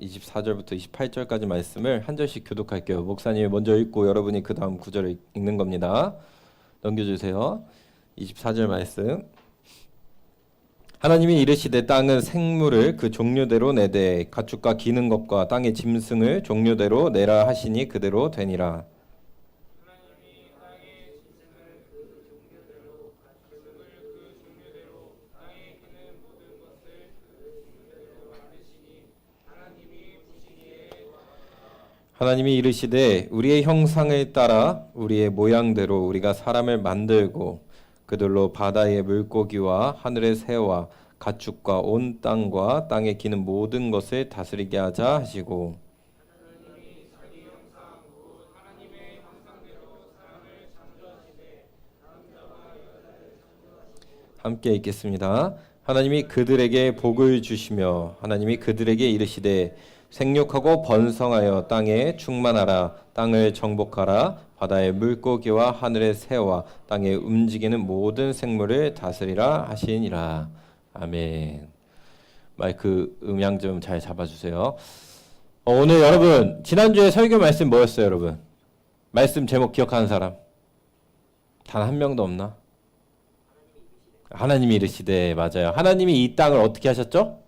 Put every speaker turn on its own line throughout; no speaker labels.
24절부터 28절까지 말씀을 한 절씩 교독할게요. 목사님이 먼저 읽고 여러분이 그 다음 구절을 읽는 겁니다. 넘겨주세요. 24절 말씀. 하나님이 이르시되 땅은 생물을 그 종류대로 내되 가축과 기는 것과 땅의 짐승을 종류대로 내라 하시니 그대로 되니라. 하나님이 이르시되 우리의 형상을 따라 우리의 모양대로 우리가 사람을 만들고 그들로 바다의 물고기와 하늘의 새와 가축과 온 땅과 땅에 기는 모든 것을 다스리게 하자 하시고. 함께 읽겠습니다. 하나님이 그들에게 복을 주시며 하나님이 그들에게 이르시되 생육하고 번성하여 땅에 충만하라. 땅을 정복하라. 바다의 물고기와 하늘의 새와 땅에 움직이는 모든 생물을 다스리라 하시니라. 아멘. 마이크 음향 좀 잘 잡아주세요. 오늘 여러분 지난주에 설교 말씀 뭐였어요, 여러분? 말씀 제목 기억하는 사람? 단 한 명도 없나? 하나님이 이르시되, 맞아요. 하나님이 이 땅을 어떻게 하셨죠?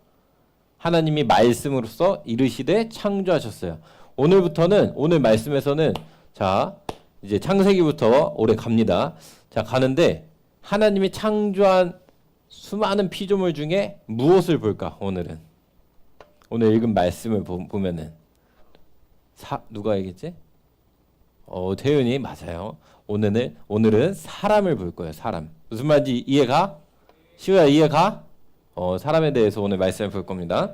하나님이 말씀으로써 이르시되 창조하셨어요. 오늘부터는, 오늘 말씀에서는 자 이제 창세기부터 오래 갑니다. 자 가는데 하나님이 창조한 수많은 피조물 중에 무엇을 볼까? 오늘은 오늘 읽은 말씀을 보면은 누가 얘기했지? 태윤이 맞아요. 오늘은 사람을 볼 거예요. 사람. 무슨 말인지 이해가? 시우야 이해가? 사람에 대해서 오늘 말씀을 볼 겁니다.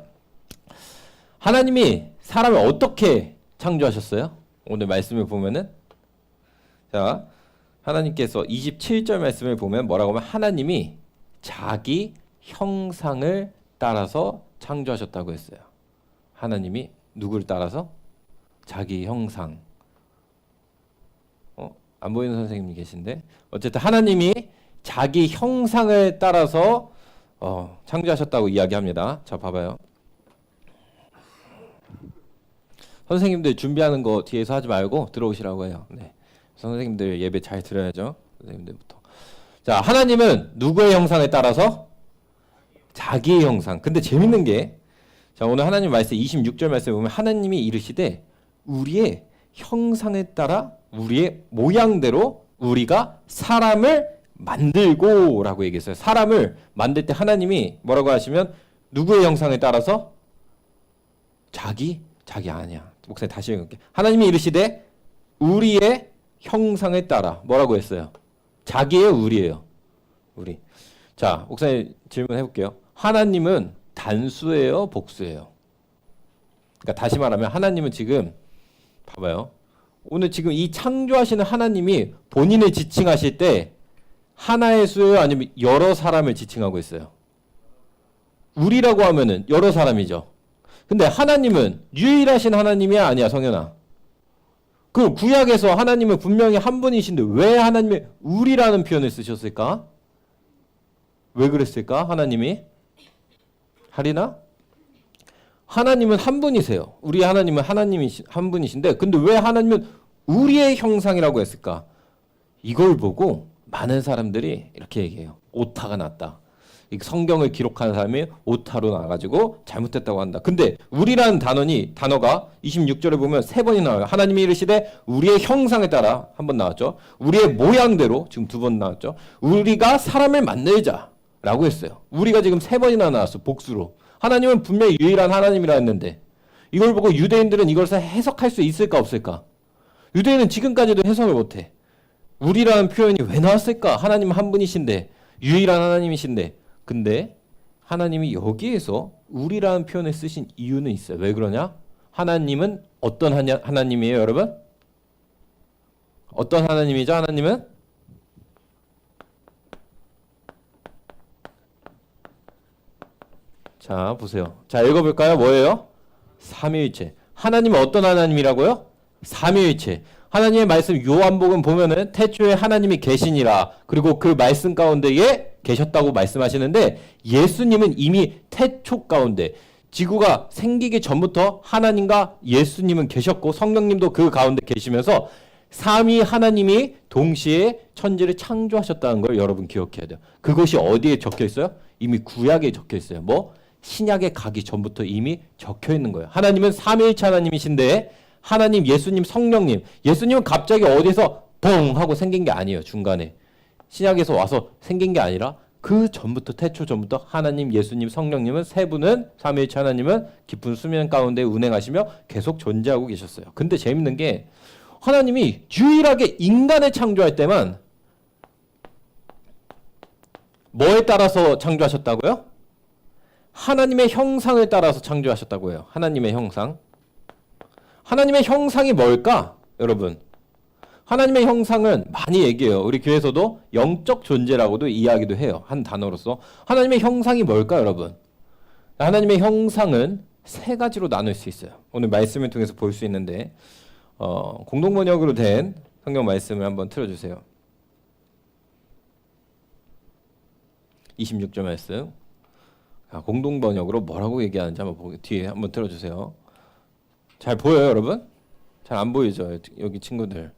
하나님이 사람을 어떻게 창조하셨어요? 오늘 말씀을 보면은 자 하나님께서 27절 말씀을 보면 뭐라고 하면 하나님이 자기 형상을 따라서 창조하셨다고 했어요. 하나님이 누구를 따라서? 자기 형상. 안 보이는 선생님이 계신데 어쨌든 하나님이 자기 형상을 따라서 창조하셨다고 이야기합니다. 자 봐봐요. 선생님들 준비하는 거 뒤에서 하지 말고 들어오시라고 해요. 네. 선생님들 예배 잘 들어야죠. 선생님들부터. 자 하나님은 누구의 형상에 따라서? 자기의 형상. 근데 재밌는 게 자 오늘 하나님 말씀 26절 말씀에 보면 하나님이 이르시되 우리의 형상에 따라 우리의 모양대로 우리가 사람을 만들고 라고 얘기했어요. 사람을 만들 때 하나님이 뭐라고 하시면 누구의 형상에 따라서? 자기 아니야. 목사님 다시 읽을게. 하나님이 이르시되 우리의 형상에 따라 뭐라고 했어요? 자기예요, 우리예요? 우리. 자, 목사님 질문해 볼게요. 하나님은 단수예요, 복수예요? 그러니까 다시 말하면 하나님은 지금 봐봐요. 오늘 지금 이 창조하시는 하나님이 본인을 지칭하실 때 하나의 수예요? 아니면 여러 사람을 지칭하고 있어요? 우리라고 하면은 여러 사람이죠. 근데 하나님은 유일하신 하나님이야? 아니야, 성현아? 그 구약에서 하나님은 분명히 한 분이신데 왜 하나님이 우리라는 표현을 쓰셨을까? 왜 그랬을까? 하나님이? 하리나? 하나님은 한 분이세요. 우리 하나님은 하나님이 한 분이신데 근데 왜 하나님은 우리의 형상이라고 했을까? 이걸 보고 많은 사람들이 이렇게 얘기해요. 오타가 났다. 성경을 기록하는 사람이 오타로 나가지고 잘못했다고 한다. 근데 우리라는 단어가 26절에 보면 3번이 나와요. 하나님이 이르시되 우리의 형상에 따라 한 번 나왔죠. 우리의 모양대로 지금 2번 나왔죠. 우리가 사람을 만들자 라고 했어요. 우리가 지금 3번이나 나왔어. 복수로. 하나님은 분명히 유일한 하나님이라 했는데 이걸 보고 유대인들은 이것을 해석할 수 있을까 없을까? 유대인은 지금까지도 해석을 못해. 우리라는 표현이 왜 나왔을까? 하나님은 한 분이신데 유일한 하나님이신데 근데 하나님이 여기에서 우리라는 표현을 쓰신 이유는 있어요. 왜 그러냐? 하나님은 어떤 하나님이에요, 여러분? 어떤 하나님이죠, 하나님은? 자, 보세요. 자, 읽어볼까요? 뭐예요? 삼위일체. 하나님은 어떤 하나님이라고요? 삼위일체. 하나님의 말씀 요한복음 보면은 태초에 하나님이 계시니라. 그리고 그 말씀 가운데에 계셨다고 말씀하시는데 예수님은 이미 태초 가운데 지구가 생기기 전부터 하나님과 예수님은 계셨고 성령님도 그 가운데 계시면서 삼위 하나님이 동시에 천지를 창조하셨다는 걸 여러분 기억해야 돼요. 그것이 어디에 적혀 있어요? 이미 구약에 적혀 있어요. 뭐? 신약에 가기 전부터 이미 적혀 있는 거예요. 하나님은 삼위일체 하나님이신데 하나님, 예수님, 성령님. 예수님은 갑자기 어디서 뻥 하고 생긴 게 아니에요. 중간에. 신약에서 와서 생긴 게 아니라 그 전부터 태초 전부터 하나님, 예수님, 성령님은 세 분은 삼위일체 하나님은 깊은 수면 가운데 운행하시며 계속 존재하고 계셨어요. 근데 재밌는 게 하나님이 유일하게 인간을 창조할 때만 뭐에 따라서 창조하셨다고요? 하나님의 형상을 따라서 창조하셨다고 해요. 하나님의 형상. 하나님의 형상이 뭘까? 여러분. 하나님의 형상은 많이 얘기해요. 우리 교회에서도 영적 존재라고도 이야기도 해요. 한 단어로서. 하나님의 형상이 뭘까, 여러분? 하나님의 형상은 세 가지로 나눌 수 있어요. 오늘 말씀을 통해서 볼 수 있는데 공동번역으로 된 성경 말씀을 한번 틀어주세요. 26절 말씀. 공동번역으로 뭐라고 얘기하는지 한번 뒤에 한번 틀어주세요. 잘 보여요, 여러분? 잘 안 보이죠, 여기 친구들.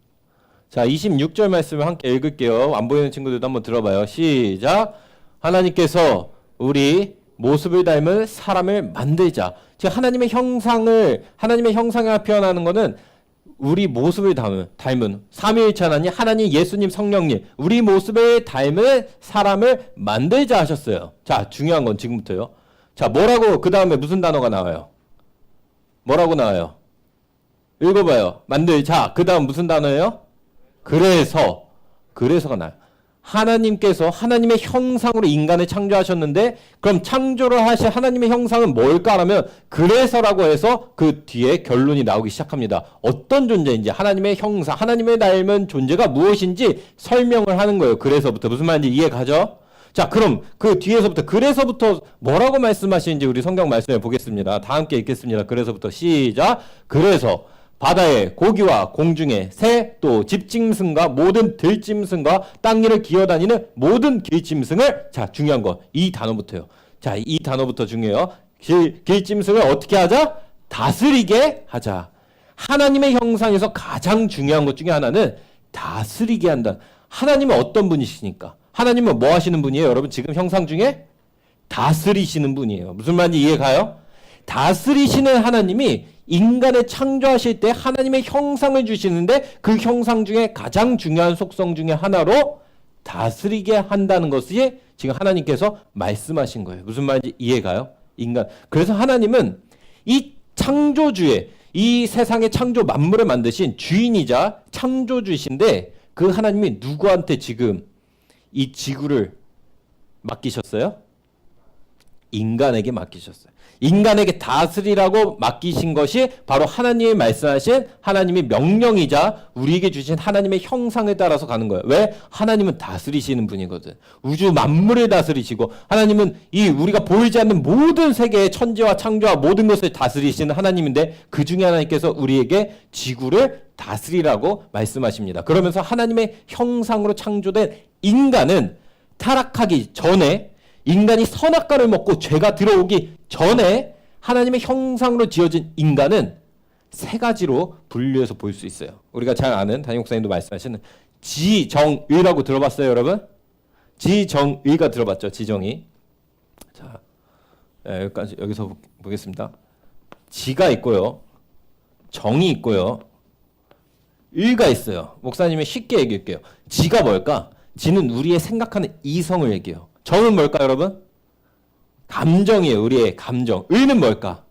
자, 26절 말씀을 함께 읽을게요. 안 보이는 친구들도 한번 들어봐요. 시작. 하나님께서 우리 모습을 닮은 사람을 만들자. 즉 하나님의 형상을 표현하는 것은 우리 모습을 닮은 삼위일체 하나님, 예수님, 성령님, 우리 모습을 닮은 사람을 만들자 하셨어요. 자, 중요한 건 지금부터요. 자, 뭐라고 그 다음에 무슨 단어가 나와요? 뭐라고 나와요? 읽어봐요. 만들자. 그 다음 무슨 단어예요? 그래서가 나요. 하나님께서 하나님의 형상으로 인간을 창조하셨는데 그럼 창조를 하신 하나님의 형상은 뭘까라면 그래서라고 해서 그 뒤에 결론이 나오기 시작합니다. 어떤 존재인지 하나님의 형상, 하나님의 닮은 존재가 무엇인지 설명을 하는 거예요. 그래서부터 무슨 말인지 이해 가죠? 자, 그럼 그 뒤에서부터 그래서부터 뭐라고 말씀하시는지 우리 성경 말씀을 보겠습니다. 다 함께 읽겠습니다. 그래서부터 시작. 그래서 바다의 고기와 공중의 새, 또 집짐승과 모든 들짐승과 땅 위를 기어다니는 모든 길짐승을, 자, 중요한 거 이 단어부터요. 자, 이 단어부터 중요해요. 길짐승을 어떻게 하자? 다스리게 하자. 하나님의 형상에서 가장 중요한 것 중에 하나는 다스리게 한다. 하나님은 어떤 분이시니까? 하나님은 뭐 하시는 분이에요? 여러분 지금 형상 중에 다스리시는 분이에요. 무슨 말인지 이해 가요? 다스리시는 하나님이 인간을 창조하실 때 하나님의 형상을 주시는데 그 형상 중에 가장 중요한 속성 중에 하나로 다스리게 한다는 것이 지금 하나님께서 말씀하신 거예요. 무슨 말인지 이해가요? 인간. 그래서 하나님은 이 창조주의, 이 세상의 창조 만물을 만드신 주인이자 창조주이신데 그 하나님이 누구한테 지금 이 지구를 맡기셨어요? 인간에게 맡기셨어요. 인간에게 다스리라고 맡기신 것이 바로 하나님이 말씀하신 하나님의 명령이자 우리에게 주신 하나님의 형상에 따라서 가는 거예요. 왜? 하나님은 다스리시는 분이거든. 우주 만물을 다스리시고 하나님은 이 우리가 보이지 않는 모든 세계의 천지와 창조와 모든 것을 다스리시는 하나님인데 그 중에 하나님께서 우리에게 지구를 다스리라고 말씀하십니다. 그러면서 하나님의 형상으로 창조된 인간은 타락하기 전에 인간이 선악과를 먹고 죄가 들어오기 전에 하나님의 형상으로 지어진 인간은 세 가지로 분류해서 볼 수 있어요. 우리가 잘 아는 담임 목사님도 말씀하시는 지정의라고 들어봤어요, 여러분? 지정의가 들어봤죠, 지정의. 자, 여기까지 여기서 보겠습니다. 지가 있고요, 정이 있고요, 의가 있어요. 목사님이 쉽게 얘기할게요. 지가 뭘까? 지는 우리의 생각하는 이성을 얘기해요. 정은 뭘까, 여러분? 감정이에요. 우리의 감정. 의는 뭘까?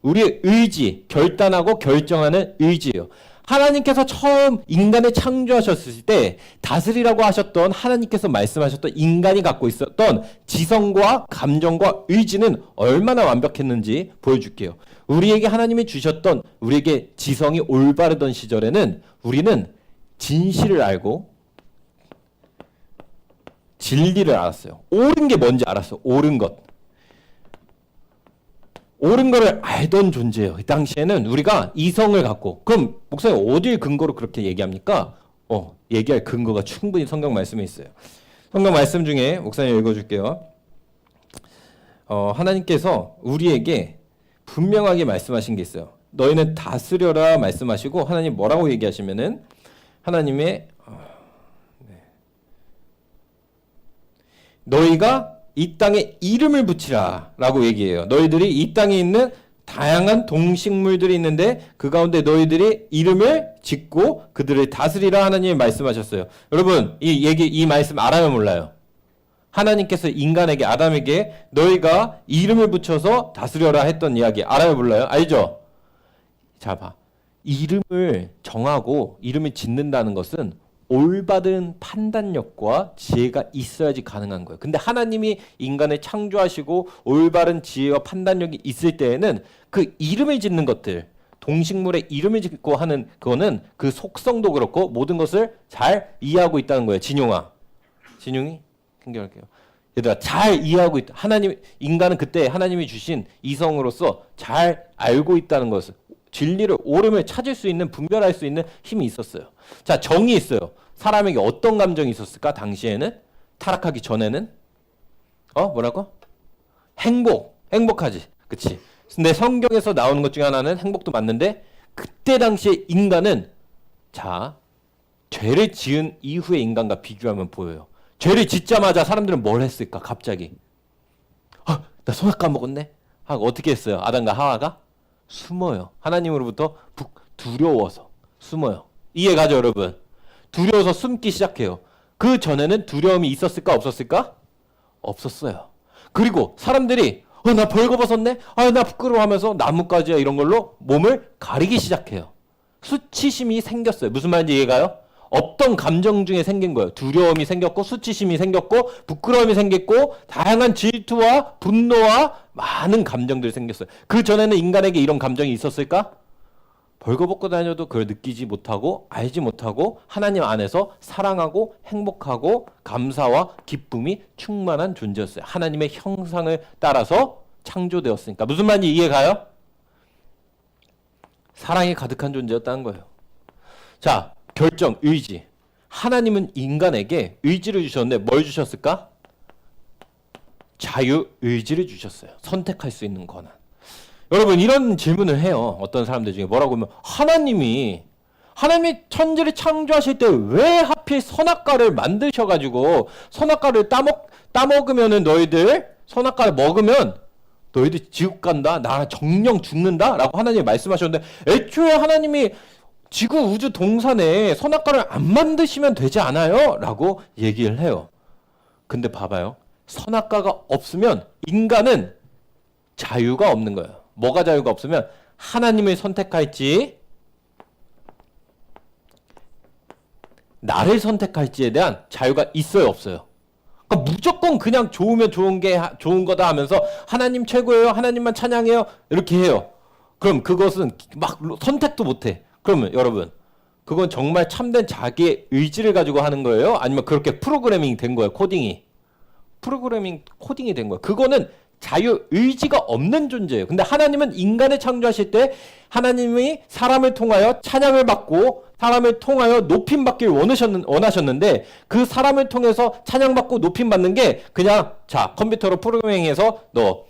우리의 의지, 결단하고 결정하는 의지예요. 하나님께서 처음 인간을 창조하셨을 때 다스리라고 하셨던 하나님께서 말씀하셨던 인간이 갖고 있었던 지성과 감정과 의지는 얼마나 완벽했는지 보여줄게요. 우리에게 하나님이 주셨던 우리에게 지성이 올바르던 시절에는 우리는 진실을 알고 진리를 알았어요. 옳은 게 뭔지 알았어요. 옳은 것. 옳은 거를 알던 존재예요. 이 당시에는 우리가 이성을 갖고. 그럼 목사님 어딜 근거로 그렇게 얘기합니까? 얘기할 근거가 충분히 성경 말씀에 있어요. 성경 말씀 중에 목사님 읽어줄게요. 하나님께서 우리에게 분명하게 말씀하신 게 있어요. 너희는 다스려라 말씀하시고 하나님 뭐라고 얘기하시면은 하나님의 너희가 이 땅에 이름을 붙이라 라고 얘기해요. 너희들이 이 땅에 있는 다양한 동식물들이 있는데 그 가운데 너희들이 이름을 짓고 그들을 다스리라 하나님이 말씀하셨어요. 여러분 이 말씀 알아요 몰라요? 하나님께서 인간에게 아담에게 너희가 이름을 붙여서 다스려라 했던 이야기 알아요 몰라요? 알죠? 자 봐. 이름을 정하고 이름을 짓는다는 것은 올바른 판단력과 지혜가 있어야지 가능한 거예요. 근데 하나님이 인간을 창조하시고 올바른 지혜와 판단력이 있을 때에는 그 이름을 짓는 것들, 동식물의 이름을 짓고 하는 그거는 그 속성도 그렇고 모든 것을 잘 이해하고 있다는 거예요. 진용이 생겨할게요. 얘들아 잘 이해하고 있다. 인간은 그때 하나님이 주신 이성으로서 잘 알고 있다는 것을 진리를 옳음을 찾을 수 있는 분별할 수 있는 힘이 있었어요. 자 정이 있어요. 사람에게 어떤 감정이 있었을까? 당시에는 타락하기 전에는 뭐라고? 행복하지. 그치? 근데 성경에서 나오는 것 중에 하나는 행복도 맞는데 그때 당시에 인간은 자 죄를 지은 이후의 인간과 비교하면 보여요. 죄를 짓자마자 사람들은 뭘 했을까? 갑자기 나 선악 까먹었네 하고 어떻게 했어요? 아담과 하와가 숨어요. 하나님으로부터 두려워서 숨어요. 이해가죠 여러분? 두려워서 숨기 시작해요. 그 전에는 두려움이 있었을까 없었을까? 없었어요. 그리고 사람들이 나 벌거벗었네? 나 부끄러워하면서 나뭇가지야 이런 걸로 몸을 가리기 시작해요. 수치심이 생겼어요. 무슨 말인지 이해가요? 없던 감정 중에 생긴 거예요. 두려움이 생겼고 수치심이 생겼고 부끄러움이 생겼고 다양한 질투와 분노와 많은 감정들이 생겼어요. 그 전에는 인간에게 이런 감정이 있었을까? 벌거벗고 다녀도 그걸 느끼지 못하고 알지 못하고 하나님 안에서 사랑하고 행복하고 감사와 기쁨이 충만한 존재였어요. 하나님의 형상을 따라서 창조되었으니까. 무슨 말인지 이해가요? 사랑이 가득한 존재였다는 거예요. 자, 결정, 의지. 하나님은 인간에게 의지를 주셨는데 뭘 주셨을까? 자유의지를 주셨어요. 선택할 수 있는 권한. 여러분 이런 질문을 해요. 어떤 사람들 중에 뭐라고 하면 하나님이 천지를 창조하실 때 왜 하필 선악과를 만드셔가지고 선악과를 따먹으면은 너희들 선악과를 먹으면 너희들 지옥 간다. 나 정령 죽는다. 라고 하나님이 말씀하셨는데 애초에 하나님이 지구 우주 동산에 선악과를 안 만드시면 되지 않아요? 라고 얘기를 해요. 근데 봐봐요. 선악과가 없으면 인간은 자유가 없는 거예요. 뭐가 자유가 없으면 하나님을 선택할지 나를 선택할지에 대한 자유가 있어요 없어요? 그러니까 무조건 그냥 좋으면 좋은 거다 하면서 하나님 최고예요. 하나님만 찬양해요. 이렇게 해요. 그럼 그것은 막 선택도 못해. 그러면 여러분 그건 정말 참된 자기의 의지를 가지고 하는 거예요? 아니면 그렇게 프로그래밍이 된 거예요? 코딩이 된 거예요. 그거는 자유의지가 없는 존재예요. 근데 하나님은 인간을 창조하실 때 하나님이 사람을 통하여 찬양을 받고 사람을 통하여 높임받길 원하셨는데 그 사람을 통해서 찬양받고 높임받는 게 그냥 자 컴퓨터로 프로그래밍해서 너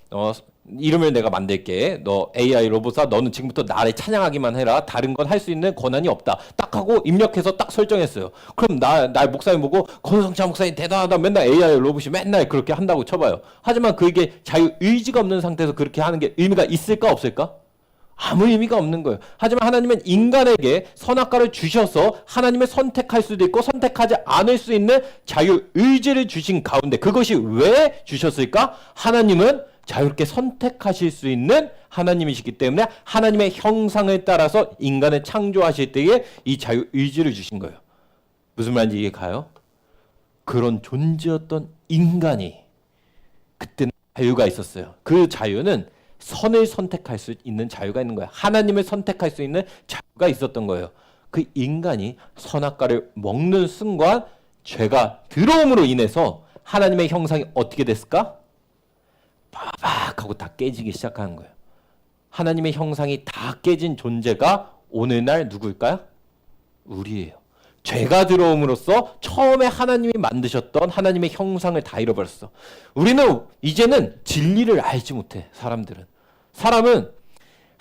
이름을 내가 만들게. 너 AI 로봇아 너는 지금부터 나를 찬양하기만 해라. 다른 건 할 수 있는 권한이 없다. 딱 하고 입력해서 딱 설정했어요. 그럼 날 목사님 보고 권성찬 목사님 대단하다. 맨날 AI 로봇이 맨날 그렇게 한다고 쳐봐요. 하지만 그게 자유의지가 없는 상태에서 그렇게 하는 게 의미가 있을까 없을까? 아무 의미가 없는 거예요. 하지만 하나님은 인간에게 선악과를 주셔서 하나님을 선택할 수도 있고 선택하지 않을 수 있는 자유의지를 주신 가운데 그것이 왜 주셨을까? 하나님은 자유롭게 선택하실 수 있는 하나님이시기 때문에 하나님의 형상을 따라서 인간을 창조하실 때에 이 자유의지를 주신 거예요. 무슨 말인지 이해가요? 그런 존재였던 인간이 그때는 자유가 있었어요. 그 자유는 선을 선택할 수 있는 자유가 있는 거예요. 하나님을 선택할 수 있는 자유가 있었던 거예요. 그 인간이 선악과를 먹는 순간 죄가 들어옴으로 인해서 하나님의 형상이 어떻게 됐을까? 바박하고 다 깨지기 시작하는 거예요. 하나님의 형상이 다 깨진 존재가 오늘날 누구일까요? 우리예요. 죄가 들어옴으로써 처음에 하나님이 만드셨던 하나님의 형상을 다 잃어버렸어. 우리는 이제는 진리를 알지 못해. 사람은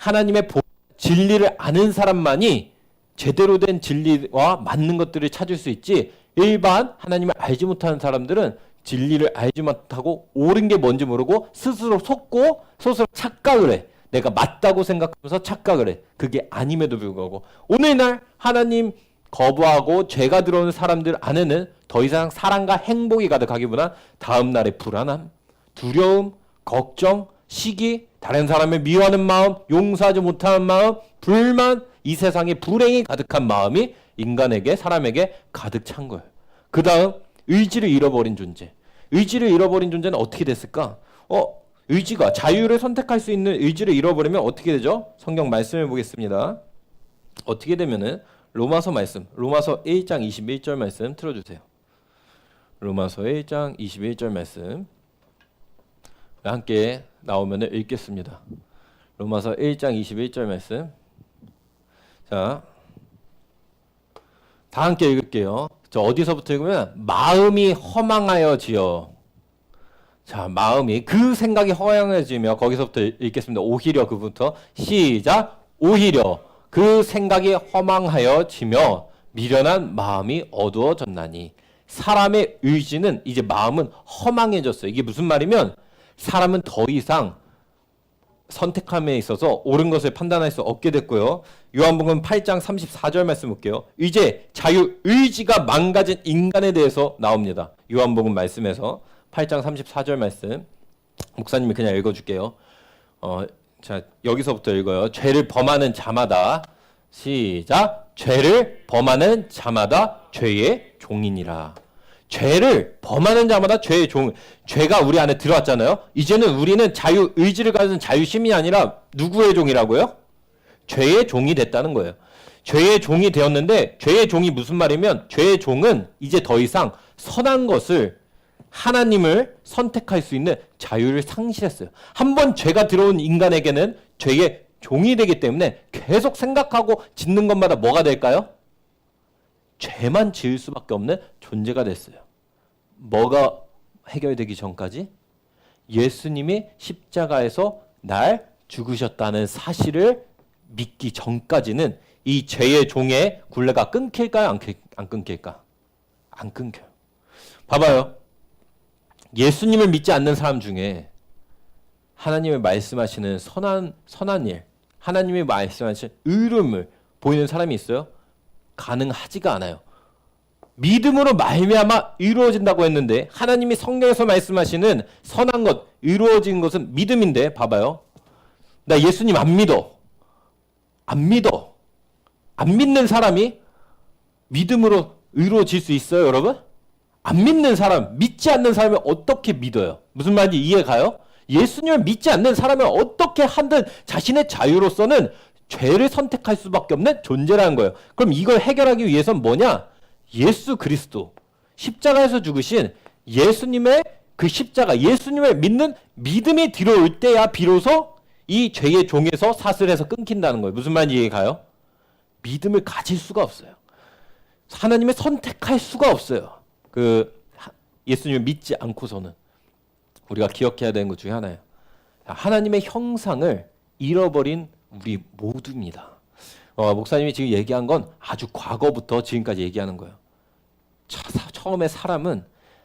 하나님의 진리를 아는 사람만이 제대로 된 진리와 맞는 것들을 찾을 수 있지, 일반 하나님을 알지 못하는 사람들은 진리를 알지 못하고 옳은 게 뭔지 모르고 스스로 속고 스스로 착각을 해. 내가 맞다고 생각하면서 착각을 해. 그게 아님에도 불구하고 오늘날 하나님 거부하고 죄가 들어오는 사람들 안에는 더 이상 사랑과 행복이 가득하기보다 다음날의 불안함, 두려움, 걱정, 시기, 다른 사람을 미워하는 마음, 용서하지 못하는 마음, 불만, 이 세상에 불행이 가득한 마음이 인간에게, 사람에게 가득 찬 거예요. 그 다음 의지를 잃어버린 존재. 의지를 잃어버린 존재는 어떻게 됐을까? 의지가, 자유를 선택할 수 있는 의지를 잃어버리면 어떻게 되죠? 성경 말씀을 보겠습니다. 어떻게 되면은 로마서 말씀, 로마서 1장 21절 말씀 틀어주세요. 로마서 1장 21절 말씀 함께 나오면 읽겠습니다. 로마서 1장 21절 말씀. 자, 다 함께 읽을게요. 저 어디서부터 읽으면 마음이 허망하여지어. 자, 마음이, 그 생각이 허망해지며, 거기서부터 읽겠습니다. 오히려, 그부터 시작. 오히려 그 생각이 허망하여지며 미련한 마음이 어두워졌나니. 사람의 의지는, 이제 마음은 허망해졌어요. 이게 무슨 말이면 사람은 더 이상 선택함에 있어서 옳은 것을 판단할 수 없게 됐고요. 요한복음 8장 34절 말씀 볼게요. 이제 자유의지가 망가진 인간에 대해서 나옵니다. 요한복음 말씀에서 8장 34절 말씀 목사님이 그냥 읽어줄게요. 자, 여기서부터 읽어요. 죄를 범하는 자마다, 시작. 죄를 범하는 자마다 죄의 종이니라. 죄를 범하는 자마다 죄의 종, 죄가 우리 안에 들어왔잖아요. 이제는 우리는 자유의지를 가진 자유심이 아니라 누구의 종이라고요? 죄의 종이 됐다는 거예요. 죄의 종이 되었는데, 죄의 종이 무슨 말이면, 죄의 종은 이제 더 이상 선한 것을, 하나님을 선택할 수 있는 자유를 상실했어요. 한번 죄가 들어온 인간에게는 죄의 종이 되기 때문에 계속 생각하고 짓는 것마다 뭐가 될까요? 죄만 지을 수밖에 없는 존재가 됐어요. 뭐가 해결되기 전까지? 예수님이 십자가에서 날 죽으셨다는 사실을 믿기 전까지는 이 죄의 종의 굴레가 끊길까요? 안 끊길까? 안 끊겨요. 봐봐요. 예수님을 믿지 않는 사람 중에 하나님이 말씀하시는 선한 일, 하나님이 말씀하시는 의로움을 보이는 사람이 있어요? 가능하지가 않아요. 믿음으로 말미암아 이루어진다고 했는데, 하나님이 성경에서 말씀하시는 선한 것, 이루어진 것은 믿음인데, 봐봐요. 나 예수님 안 믿어. 안 믿는 사람이 믿음으로 이루어질 수 있어요, 여러분? 안 믿는 사람, 믿지 않는 사람이 어떻게 믿어요? 무슨 말인지 이해가요? 예수님을 믿지 않는 사람은 어떻게 하든 자신의 자유로서는 죄를 선택할 수밖에 없는 존재라는 거예요. 그럼 이걸 해결하기 위해서는 뭐냐? 예수 그리스도, 십자가에서 죽으신 예수님의 그 십자가, 예수님을 믿는 믿음이 들어올 때야 비로소 이 죄의 종에서 사슬에서 끊긴다는 거예요. 무슨 말인지 이해가요? 믿음을 가질 수가 없어요. 하나님을 선택할 수가 없어요. 예수님을 믿지 않고서는. 우리가 기억해야 되는 것 중에 하나예요. 하나님의 형상을 잃어버린 우리 모두입니다. 목사님이 지금 얘기한 건 아주 과거부터 지금까지 얘기하는 거예요. 처음에 사람은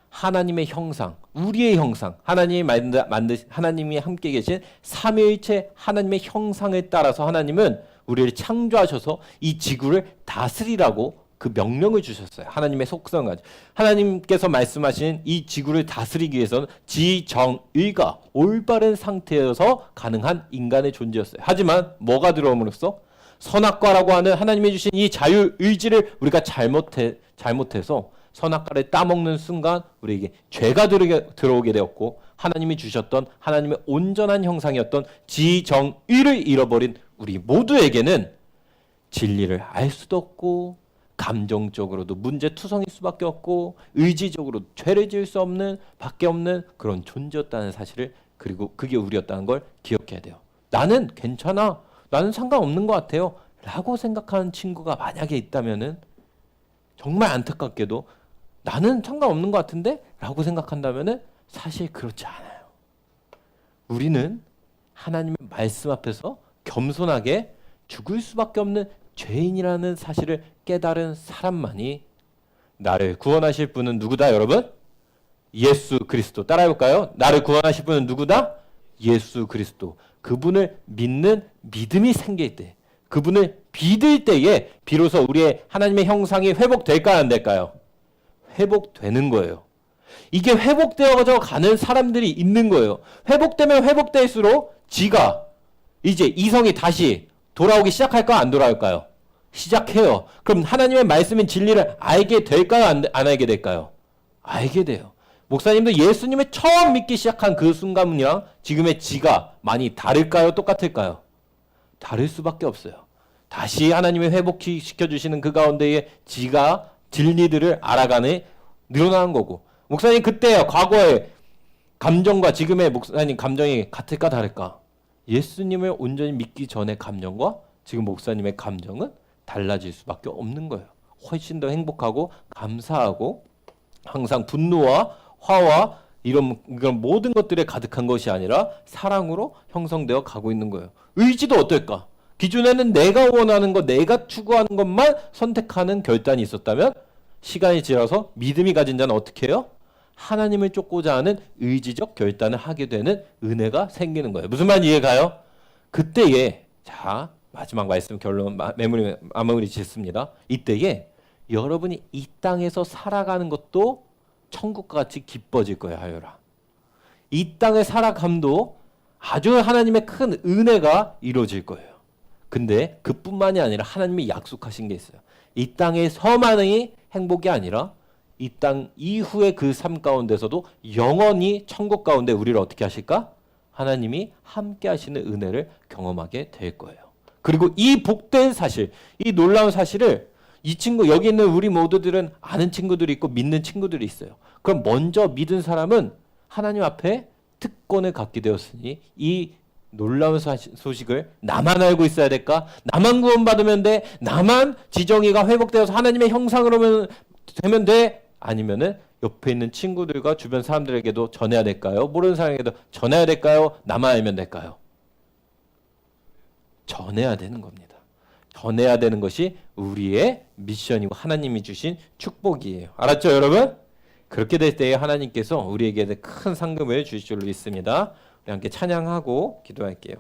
하나님의 형상, 우리의 형상, 하나님이 함께 계신 삼위일체 하나님의 형상을 따라서 하나님은 우리를 창조하셔서 이 지구를 다스리라고 그 명령을 주셨어요. 하나님의 속성을 가지고. 하나님께서 말씀하신 이 지구를 다스리기 위해서는 지정의가 올바른 상태여서 가능한 인간의 존재였어요. 하지만 뭐가 들어옴으로써 선악과라고 하는 하나님이 주신 이 자유의지를 우리가 잘못해서 선악과를 따먹는 순간 우리에게 죄가 들어오게 되었고, 하나님이 주셨던 하나님의 온전한 형상이었던 지정의를 잃어버린 우리 모두에게는 진리를 알 수도 없고, 감정적으로도 문제투성일 수밖에 없고, 의지적으로 죄를 지을 수 없는 밖에 없는 그런 존재였다는 사실을, 그리고 그게 우리였다는 걸 기억해야 돼요. 나는 괜찮아, 나는 상관없는 것 같아요 라고 생각하는 친구가 만약에 있다면은 정말 안타깝게도 나는 상관없는 것 같은데? 라고 생각한다면은 사실 그렇지 않아요. 우리는 하나님의 말씀 앞에서 겸손하게 죽을 수밖에 없는 죄인이라는 사실을 깨달은 사람만이 나를 구원하실 분은 누구다, 여러분? 예수 그리스도. 따라해볼까요? 나를 구원하실 분은 누구다? 예수 그리스도. 그분을 믿는 믿음이 생길 때, 그분을 믿을 때에 비로소 우리의 하나님의 형상이 회복될까요, 안 될까요? 회복되는 거예요. 이게 회복되어져 가는 사람들이 있는 거예요. 회복되면 회복될수록 지가 이제 이성이 다시 돌아오기 시작할까요, 안 돌아올까요? 시작해요. 그럼 하나님의 말씀인 진리를 알게 될까요, 안 알게 될까요? 알게 돼요. 목사님도 예수님을 처음 믿기 시작한 그 순간이랑 지금의 지가 많이 다를까요, 똑같을까요? 다를 수밖에 없어요. 다시 하나님의 회복시켜주시는 그 가운데에 지가 진리들을 알아가는 늘어나는 거고, 목사님 그때요, 과거의 감정과 지금의 목사님 감정이 같을까 다를까? 예수님을 온전히 믿기 전의 감정과 지금 목사님의 감정은 달라질 수밖에 없는 거예요. 훨씬 더 행복하고 감사하고 항상 분노와 화와 이런 모든 것들에 가득한 것이 아니라 사랑으로 형성되어 가고 있는 거예요. 의지도 어떨까? 기존에는 내가 원하는 것, 내가 추구하는 것만 선택하는 결단이 있었다면 시간이 지나서 믿음이 가진 자는 어떻게 해요? 하나님을 쫓고자 하는 의지적 결단을 하게 되는 은혜가 생기는 거예요. 무슨 말 이해가요? 그때에 자 마지막 말씀 결론 마무리 짓습니다. 이때에 여러분이 이 땅에서 살아가는 것도 천국과 같이 기뻐질 거예요. 하여라. 이 땅의 살아감도 아주 하나님의 큰 은혜가 이루어질 거예요. 근데 그뿐만이 아니라 하나님이 약속하신 게 있어요. 이 땅에서만의 행복이 아니라 이 땅 이후의 그 삶 가운데서도 영원히 천국 가운데 우리를 어떻게 하실까? 하나님이 함께 하시는 은혜를 경험하게 될 거예요. 그리고 이 복된 사실, 이 놀라운 사실을 이 친구, 여기 있는 우리 모두들은 아는 친구들이 있고 믿는 친구들이 있어요. 그럼 먼저 믿은 사람은 하나님 앞에 특권을 갖게 되었으니 이 놀라운 소식을 나만 알고 있어야 될까? 나만 구원받으면 돼? 나만 지정이가 회복되어서 하나님의 형상으로 되면 돼? 아니면은 옆에 있는 친구들과 주변 사람들에게도 전해야 될까요? 모르는 사람에게도 전해야 될까요? 나만 알면 될까요? 전해야 되는 겁니다. 전해야 되는 것이 우리의 미션이고 하나님이 주신 축복이에요. 알았죠, 여러분? 그렇게 될 때에 하나님께서 우리에게 큰 상급을 주실 줄로 믿습니다. 우리 함께 찬양하고 기도할게요.